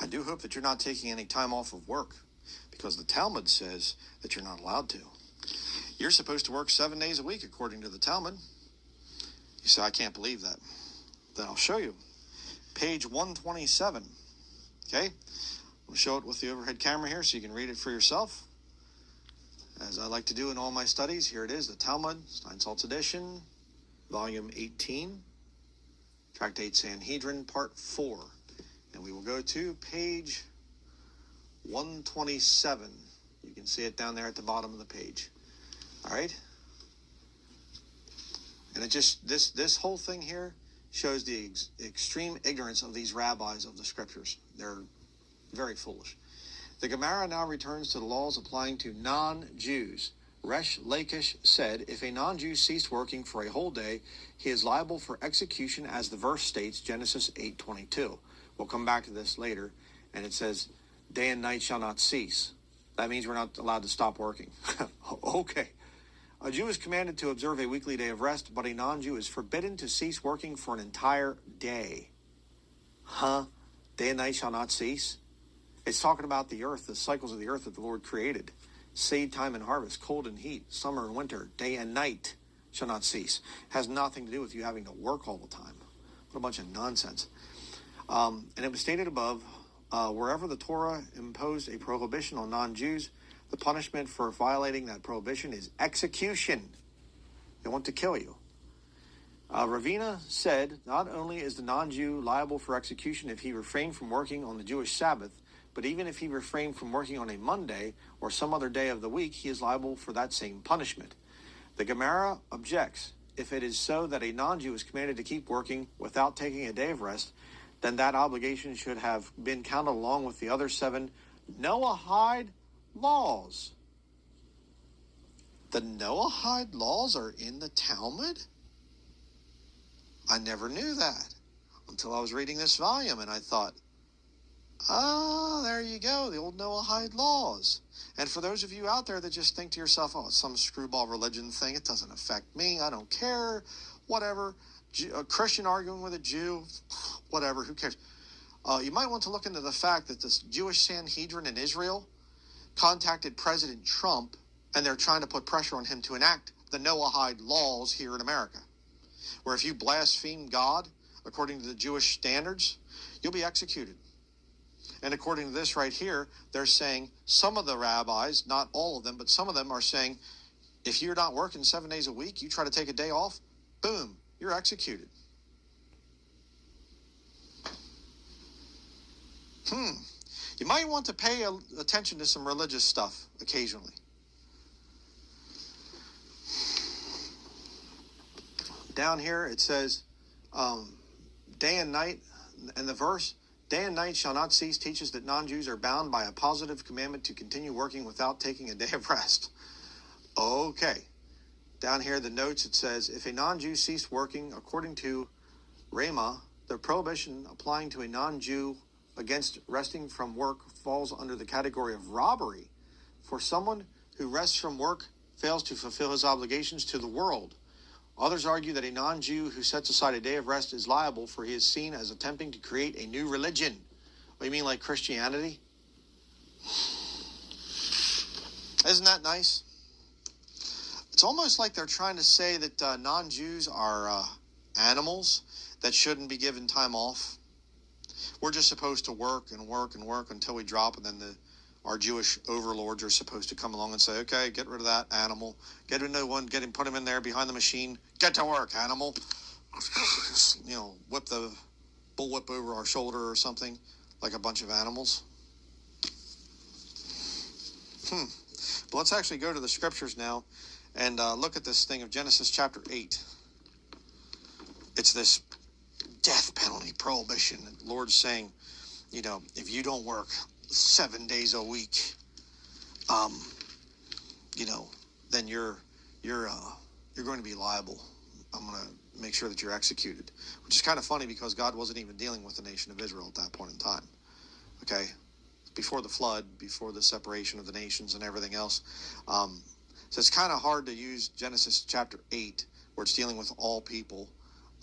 I do hope that you're not taking any time off of work, because the Talmud says that you're not allowed to. You're supposed to work 7 days a week according to the Talmud. You say, I can't believe that. Then I'll show you. Page 127. Okay? I'll show it with the overhead camera here so you can read it for yourself. As I like to do in all my studies, here it is, the Talmud, Steinsaltz edition, volume 18, Tractate Sanhedrin, part 4. And we will go to page 127. You can see it down there at the bottom of the page. All right? And it just, this whole thing here shows the extreme ignorance of these rabbis of the scriptures. They're very foolish. The Gemara now returns to the laws applying to non-Jews. Resh Lakish said, if a non-Jew ceased working for a whole day, he is liable for execution, as the verse states, Genesis 8:22. We'll come back to this later, and it says, day and night shall not cease. That means we're not allowed to stop working. Okay. A Jew is commanded to observe a weekly day of rest, but a non-Jew is forbidden to cease working for an entire day. Day and night shall not cease? It's talking about the earth, the cycles of the earth that the Lord created. Seed time and harvest, cold and heat, summer and winter, day and night shall not cease. It has nothing to do with you having to work all the time. What a bunch of nonsense. And it was stated above, wherever the Torah imposed a prohibition on non-Jews, the punishment for violating that prohibition is execution. They want to kill you. Ravina said, not only is the non-Jew liable for execution if he refrained from working on the Jewish Sabbath, but even if he refrained from working on a Monday or some other day of the week, he is liable for that same punishment. The Gemara objects. If it is so that a non-Jew is commanded to keep working without taking a day of rest, then that obligation should have been counted along with the other 7 Noahide laws. The Noahide laws are in the Talmud? I never knew that until I was reading this volume, and I thought, there you go, the old Noahide laws. And for those of you out there that just think to yourself, oh, it's some screwball religion thing, it doesn't affect me, I don't care, whatever, a Christian arguing with a Jew, whatever, who cares? You might want to look into the fact that this Jewish Sanhedrin in Israel contacted President Trump, and they're trying to put pressure on him to enact the Noahide laws here in America, where if you blaspheme God according to the Jewish standards, you'll be executed. And according to this right here, they're saying some of the rabbis, not all of them, but some of them are saying, if you're not working 7 days a week, you try to take a day off, boom, you're executed. You might want to pay attention to some religious stuff occasionally. Down here it says, day and night, and the verse, day and night shall not cease, teaches that non-Jews are bound by a positive commandment to continue working without taking a day of rest. Okay. Down here, the notes, it says, if a non-Jew ceased working, according to Rama, the prohibition applying to a non-Jew against resting from work falls under the category of robbery. For someone who rests from work fails to fulfill his obligations to the world. Others argue that a non-Jew who sets aside a day of rest is liable, for he is seen as attempting to create a new religion. What, you mean like Christianity? Isn't that nice? It's almost like they're trying to say that non-Jews are animals that shouldn't be given time off. We're just supposed to work and work and work until we drop, and then our Jewish overlords are supposed to come along and say, okay, get rid of that animal. Get a new one, put him in there behind the machine. Get to work, animal. Whip the bullwhip over our shoulder or something, like a bunch of animals. But let's actually go to the scriptures now and look at this thing of Genesis chapter 8. It's this death penalty prohibition. The Lord's saying, if you don't work 7 days a week, then you're going to be liable. I'm going to make sure that you're executed, which is kind of funny because God wasn't even dealing with the nation of Israel at that point in time. Okay, before the flood, before the separation of the nations and everything else. So it's kind of hard to use Genesis chapter 8, where it's dealing with all people.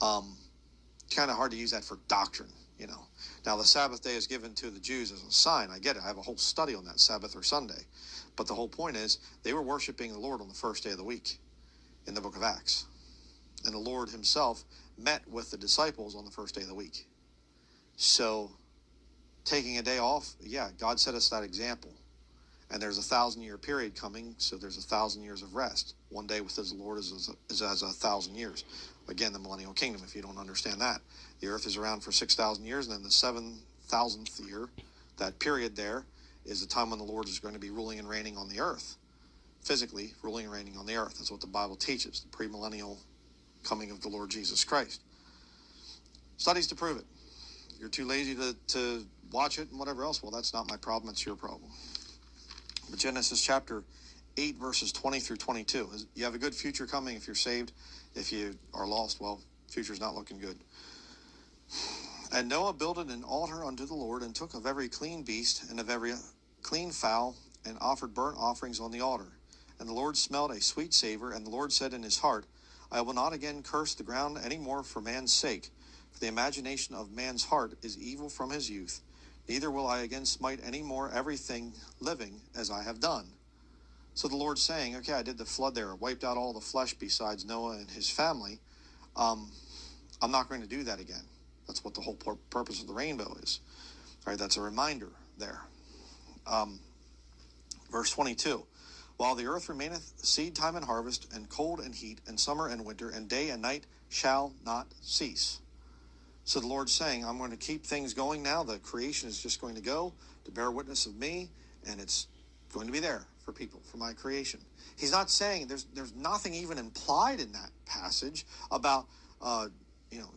Kind of hard to use that for doctrine. you know. Now, the Sabbath day is given to the Jews as a sign. I get it. I have a whole study on that, Sabbath or Sunday. But the whole point is they were worshiping the Lord on the first day of the week in the book of Acts. And the Lord himself met with the disciples on the first day of the week. So taking a day off, yeah, God set us that example. And there's a 1,000-year period coming, so there's 1,000 years of rest. One day with the Lord is as 1,000 years. Again, the millennial kingdom, if you don't understand that. The earth is around for 6,000 years, and then the 7,000th year, that period there, is the time when the Lord is going to be ruling and reigning on the earth. Physically ruling and reigning on the earth. That's what the Bible teaches, the premillennial coming of the Lord Jesus Christ. Studies to prove it. You're too lazy to watch it and whatever else. Well, that's not my problem. It's your problem. But Genesis chapter 8, verses 20 through 22. You have a good future coming if you're saved. If you are lost, well, future's not looking good. And Noah builded an altar unto the Lord, and took of every clean beast and of every clean fowl, and offered burnt offerings on the altar. And the Lord smelled a sweet savor, and the Lord said in his heart, I will not again curse the ground any more for man's sake, for the imagination of man's heart is evil from his youth. Neither will I again smite any more everything living as I have done. So the Lord's saying, okay, I did the flood there. I wiped out all the flesh besides Noah and his family. I'm not going to do that again. That's what the whole purpose of the rainbow is. All right, that's a reminder there. Verse 22. While the earth remaineth, seed time and harvest, and cold and heat, and summer and winter, and day and night shall not cease. So the Lord's saying, I'm going to keep things going now. The creation is just going to go to bear witness of me, and it's going to be there for people, for my creation. He's not saying, there's nothing even implied in that passage about,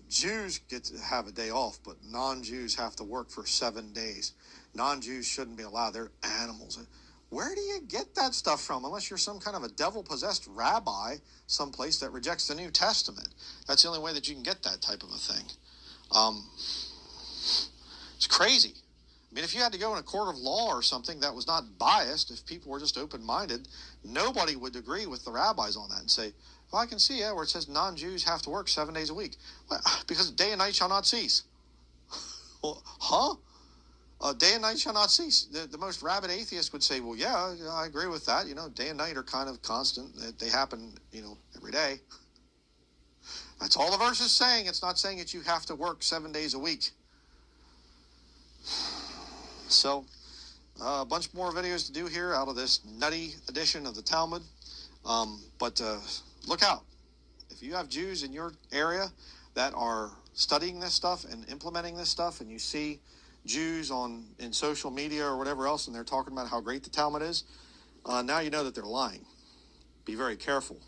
Jews get to have a day off, but non-Jews have to work for 7 days. Non-Jews shouldn't be allowed. They're animals. Where do you get that stuff from? Unless you're some kind of a devil-possessed rabbi someplace that rejects the New Testament. That's the only way that you can get that type of a thing. It's crazy. I mean, if you had to go in a court of law or something that was not biased, if people were just open-minded, nobody would agree with the rabbis on that and say, well, I can see where it says non-Jews have to work 7 days a week. Well, because day and night shall not cease. Well, huh? Day and night shall not cease. The most rabid atheist would say, well, yeah, I agree with that. Day and night are kind of constant. They happen, every day. That's all the verse is saying. It's not saying that you have to work 7 days a week. So, a bunch more videos to do here out of this nutty edition of the Talmud. But look out. If you have Jews in your area that are studying this stuff and implementing this stuff, and you see Jews in social media or whatever else, and they're talking about how great the Talmud is, now you know that they're lying. Be very careful.